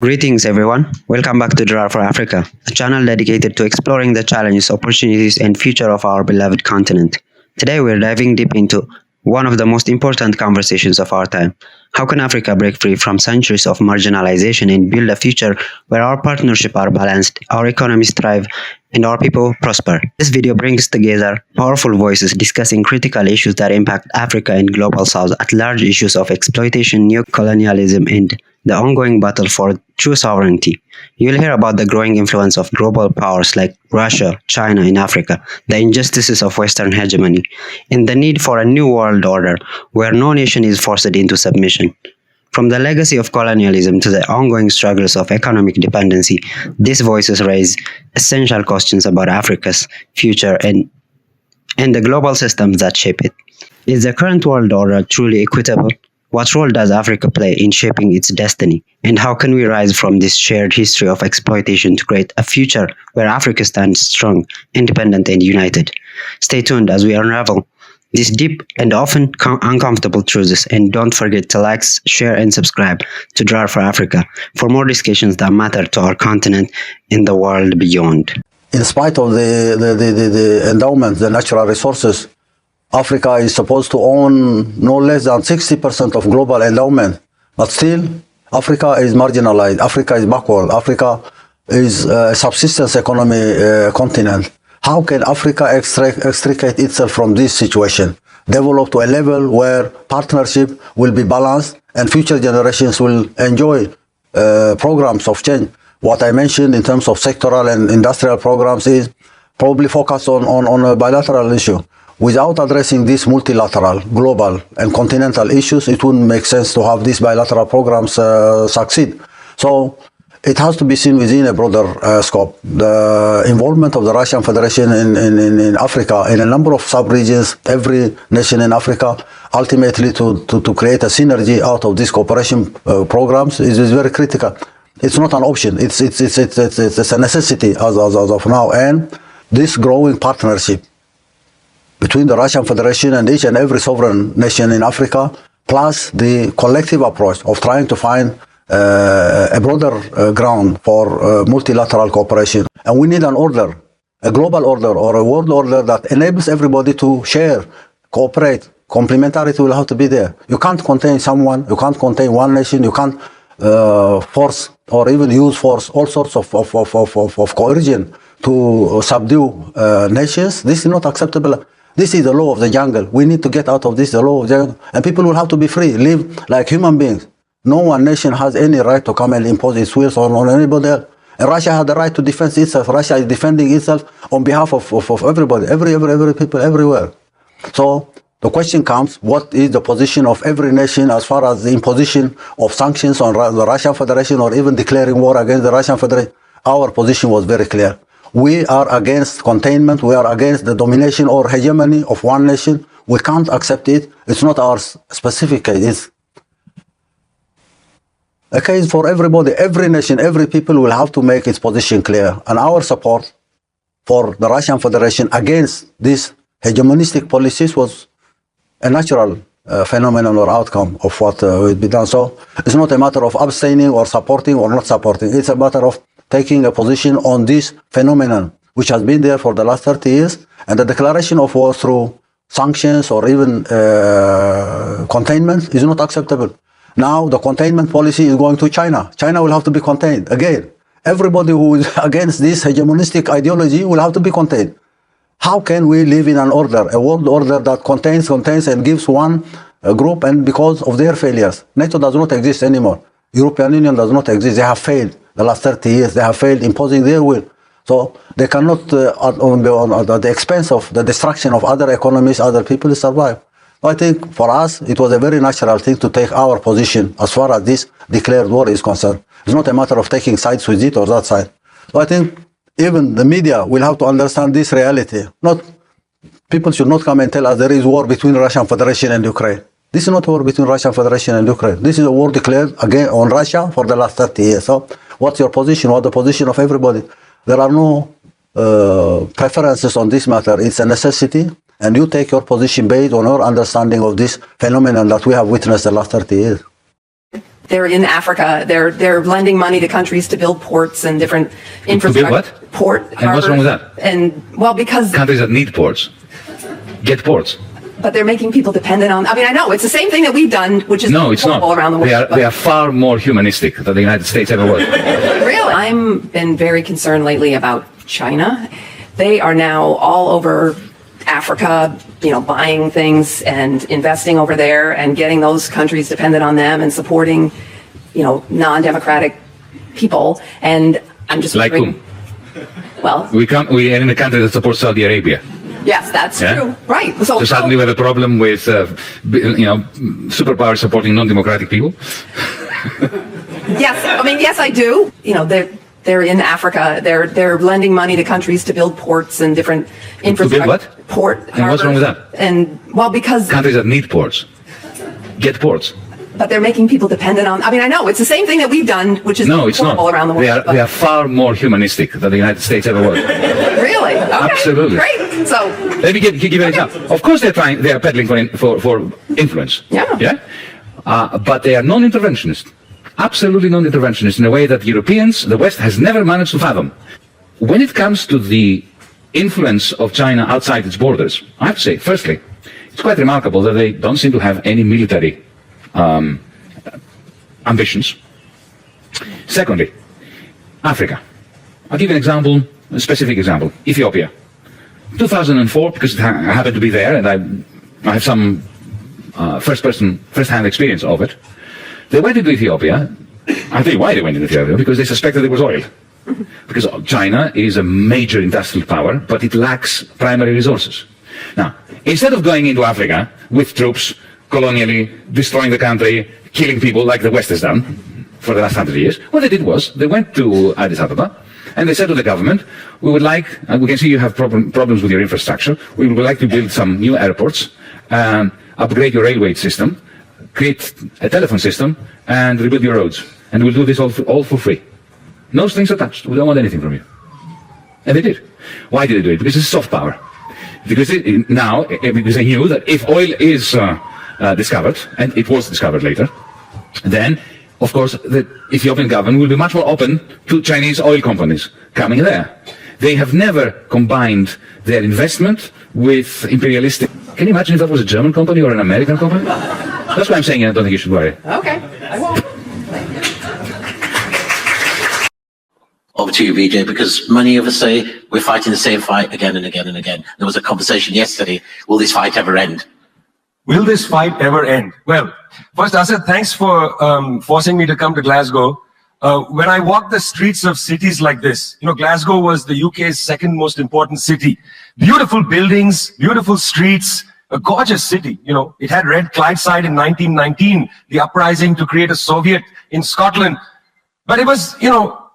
Greetings, everyone. Welcome back to Draw for Africa, a channel dedicated to exploring the challenges, opportunities, and future of our beloved continent. Today, we're diving deep into one of the most important conversations of our time. How can Africa break free from centuries of marginalization and build a future where our partnerships are balanced, our economies thrive, and our people prosper? This video brings together powerful voices discussing critical issues that impact Africa and global south at large, issues of exploitation, neocolonialism, and the ongoing battle for true sovereignty. You'll hear about the growing influence of global powers like Russia, China in Africa, the injustices of Western hegemony, and the need for a new world order where no nation is forced into submission. From the legacy of colonialism to the ongoing struggles of economic dependency, these voices raise essential questions about Africa's future and the global systems that shape it. Is the current world order truly equitable? What role does Africa play in shaping its destiny? And how can we rise from this shared history of exploitation to create a future where Africa stands strong, independent, and united? Stay tuned as we unravel these deep and often uncomfortable truths, and don't forget to like, share, and subscribe to Draw for Africa for more discussions that matter to our continent and the world beyond. In spite of the endowment, the natural resources, Africa is supposed to own no less than 60% of global endowment, but still Africa is marginalized, Africa is backward, Africa is a subsistence economy continent. How can Africa extricate itself from this situation, develop to a level where partnership will be balanced and future generations will enjoy programs of change? What I mentioned in terms of sectoral and industrial programs is probably focused on a bilateral issue. Without addressing these multilateral, global, and continental issues, it wouldn't make sense to have these bilateral programs succeed. So it has to be seen within a broader scope. The involvement of the Russian Federation in Africa, in a number of sub-regions, every nation in Africa, ultimately to create a synergy out of these cooperation programs is very critical. It's not an option. It's a necessity as of now. And this growing partnership between the Russian Federation and each and every sovereign nation in Africa, plus the collective approach of trying to find a broader ground for multilateral cooperation. And we need an order, a global order or a world order that enables everybody to share, cooperate. Complementarity will have to be there. You can't contain someone, you can't contain one nation, you can't force or even use force, all sorts of coercion to subdue nations. This is not acceptable. This is the law of the jungle. We need to get out of this, the law of the jungle. And people will have to be free, live like human beings. No one nation has any right to come and impose its wills on anybody else. And Russia has the right to defend itself. Russia is defending itself on behalf of everybody, every people, everywhere. So the question comes, what is the position of every nation as far as the imposition of sanctions on the Russian Federation or even declaring war against the Russian Federation? Our position was very clear. We are against containment. We are against the domination or hegemony of one nation. We can't accept it. It's not our specific case. It's a case for everybody. Every nation, every people will have to make its position clear. And our support for the Russian Federation against these hegemonistic policies was a natural phenomenon or outcome of what will be done. So it's not a matter of abstaining or supporting or not supporting. It's a matter of taking a position on this phenomenon, which has been there for the last 30 years, and the declaration of war through sanctions or even containment is not acceptable. Now the containment policy is going to China. China will have to be contained. Again, everybody who is against this hegemonistic ideology will have to be contained. How can we live in an order, a world order that contains and gives one group, and because of their failures? NATO does not exist anymore. European Union does not exist. They have failed. The last 30 years, they have failed imposing their will. So they cannot, at the expense of the destruction of other economies, other people, survive. I think for us, it was a very natural thing to take our position as far as this declared war is concerned. It's not a matter of taking sides with it or that side. So I think even the media will have to understand this reality. People should not come and tell us there is war between the Russian Federation and Ukraine. This is not a war between Russian Federation and Ukraine. This is a war declared again on Russia for the last 30 years. So what's your position? What's the position of everybody? There are no preferences on this matter. It's a necessity. And you take your position based on your understanding of this phenomenon that we have witnessed the last 30 years. They're in Africa. They're lending money to countries to build ports and different infrastructure. To build what? Port. And what's wrong with that? And well, because countries that need ports get ports. But they're making people dependent on. I mean, I know it's the same thing that we've done, which is no, it's not. All around the world. They are far more humanistic than the United States ever was. Really, I've been very concerned lately about China. They are now all over Africa, buying things and investing over there and getting those countries dependent on them and supporting, non-democratic people. And I'm just like whom? Well, we are in a country that supports Saudi Arabia. Yes, that's true. Right. So suddenly we have a problem with, superpowers supporting non-democratic people. Yes, I do. They're in Africa. They're lending money to countries to build ports and different infrastructure. To build what? Port. And what's wrong with that? And well, because countries that need ports get ports. But they're making people dependent on. I mean, I know it's the same thing that we've done, which is no, it's not. All around the world. They are far more humanistic than the United States ever was. Really? Okay. Absolutely. Great. So let me give you an example. Of course, they are peddling for influence. Yeah. But they are non-interventionist. Absolutely non-interventionist in a way that Europeans, the West, has never managed to fathom. When it comes to the influence of China outside its borders, I have to say, firstly, it's quite remarkable that they don't seem to have any military ambitions. Secondly, Africa. I'll give you an example, a specific example. Ethiopia. 2004, because I happened to be there and I have some first-hand experience of it. They went into Ethiopia. I'll tell you why they went into Ethiopia, because they suspected there was oil. Because China is a major industrial power, but it lacks primary resources. Now, instead of going into Africa with troops, colonially, destroying the country, killing people like the West has done for the last 100 years, what they did was, they went to Addis Ababa, and they said to the government, we would like, we can see you have problems with your infrastructure, we would like to build some new airports, upgrade your railway system, create a telephone system, and rebuild your roads. And we'll do this all for free. No strings attached. We don't want anything from you. And they did. Why did they do it? Because it's soft power. Because because they knew that if oil is discovered, and it was discovered later, then, of course, the Ethiopian government will be much more open to Chinese oil companies coming there. They have never combined their investment with imperialistic. Can you imagine if that was a German company or an American company? That's why I'm saying I don't think you should worry. Okay, I won't. Over to you, Vijay, because many of us say we're fighting the same fight again and again and again. There was a conversation yesterday, will this fight ever end? Will this fight ever end? Well, first, Asad, thanks for forcing me to come to Glasgow. When I walk the streets of cities like this, Glasgow was the UK's second most important city. Beautiful buildings, beautiful streets, a gorgeous city. It had Red Clydeside in 1919, the uprising to create a Soviet in Scotland. But it was,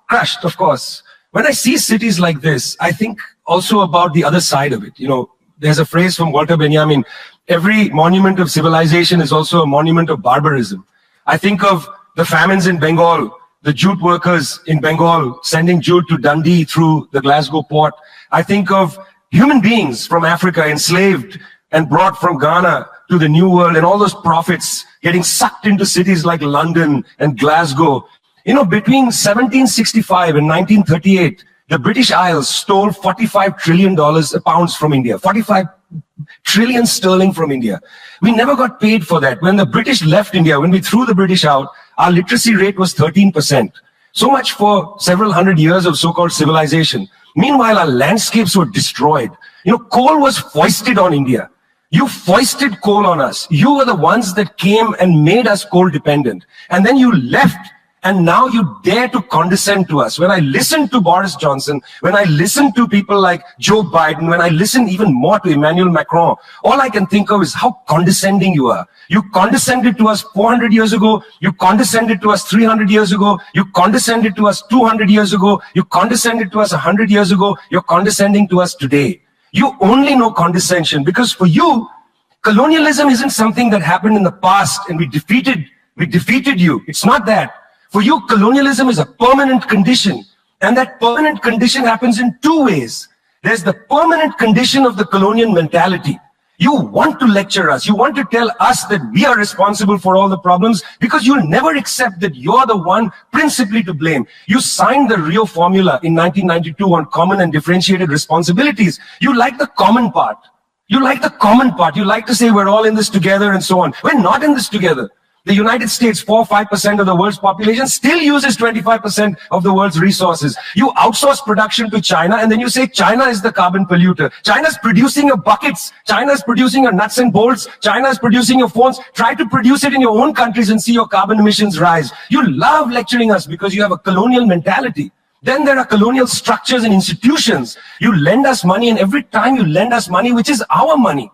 crushed, of course. When I see cities like this, I think also about the other side of it. There's a phrase from Walter Benjamin, every monument of civilization is also a monument of barbarism. I think of the famines in Bengal, the jute workers in Bengal sending jute to Dundee through the Glasgow port. I think of human beings from Africa enslaved and brought from Ghana to the New World, and all those profits getting sucked into cities like London and Glasgow. Between 1765 and 1938, the British Isles stole $45 trillion pounds from India, 45 trillion sterling from India. We never got paid for that. When the British left India, when we threw the British out, our literacy rate was 13%. So much for several hundred years of so-called civilization. Meanwhile, our landscapes were destroyed. Coal was foisted on India. You foisted coal on us. You were the ones that came and made us coal dependent. And then you left. And now you dare to condescend to us. When I listen to Boris Johnson, when I listen to people like Joe Biden, when I listen even more to Emmanuel Macron, all I can think of is how condescending you are. You condescended to us 400 years ago. You condescended to us 300 years ago. You condescended to us 200 years ago. You condescended to us 100 years ago. You're condescending to us today. You only know condescension because for you, colonialism isn't something that happened in the past and we defeated you. It's not that. For you, colonialism is a permanent condition. And that permanent condition happens in two ways. There's the permanent condition of the colonial mentality. You want to lecture us. You want to tell us that we are responsible for all the problems because you'll never accept that you're the one principally to blame. You signed the Rio Formula in 1992 on common and differentiated responsibilities. You like the common part. You like the common part. You like to say we're all in this together and so on. We're not in this together. The United States, 4 or 5% of the world's population, still uses 25% of the world's resources. You outsource production to China, and then you say China is the carbon polluter. China's producing your buckets. China's producing your nuts and bolts. China's producing your phones. Try to produce it in your own countries and see your carbon emissions rise. You love lecturing us because you have a colonial mentality. Then there are colonial structures and institutions. You lend us money, and every time you lend us money, which is our money,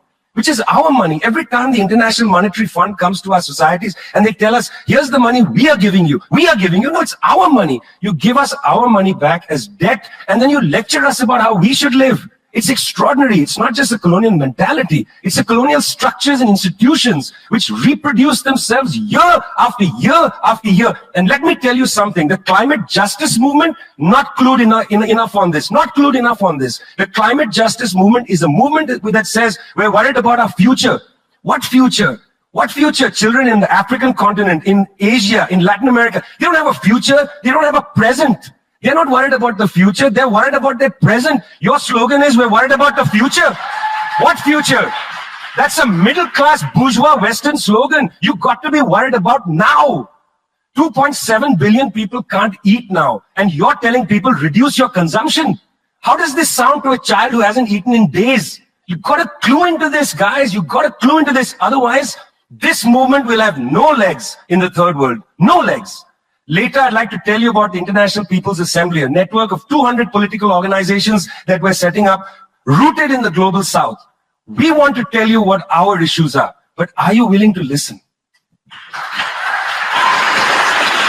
every time the International Monetary Fund comes to our societies and they tell us, here's the money we are giving you. No, it's our money. You give us our money back as debt, and then you lecture us about how we should live. It's extraordinary. It's not just a colonial mentality. It's a colonial structures and institutions which reproduce themselves year after year after year. And let me tell you something. The climate justice movement, not clued enough on this. Not clued enough on this. The climate justice movement is a movement that says we're worried about our future. What future? What future? Children in the African continent, in Asia, in Latin America, they don't have a future. They don't have a present. They're not worried about the future. They're worried about their present. Your slogan is, we're worried about the future. What future? That's a middle-class bourgeois Western slogan. You got to be worried about now. 2.7 billion people can't eat now. And you're telling people, reduce your consumption. How does this sound to a child who hasn't eaten in days? You've got to clue into this, guys. You've got to clue into this. Otherwise, this movement will have no legs in the third world. No legs. Later, I'd like to tell you about the International People's Assembly, a network of 200 political organizations that we're setting up, rooted in the global south. We want to tell you what our issues are, but are you willing to listen?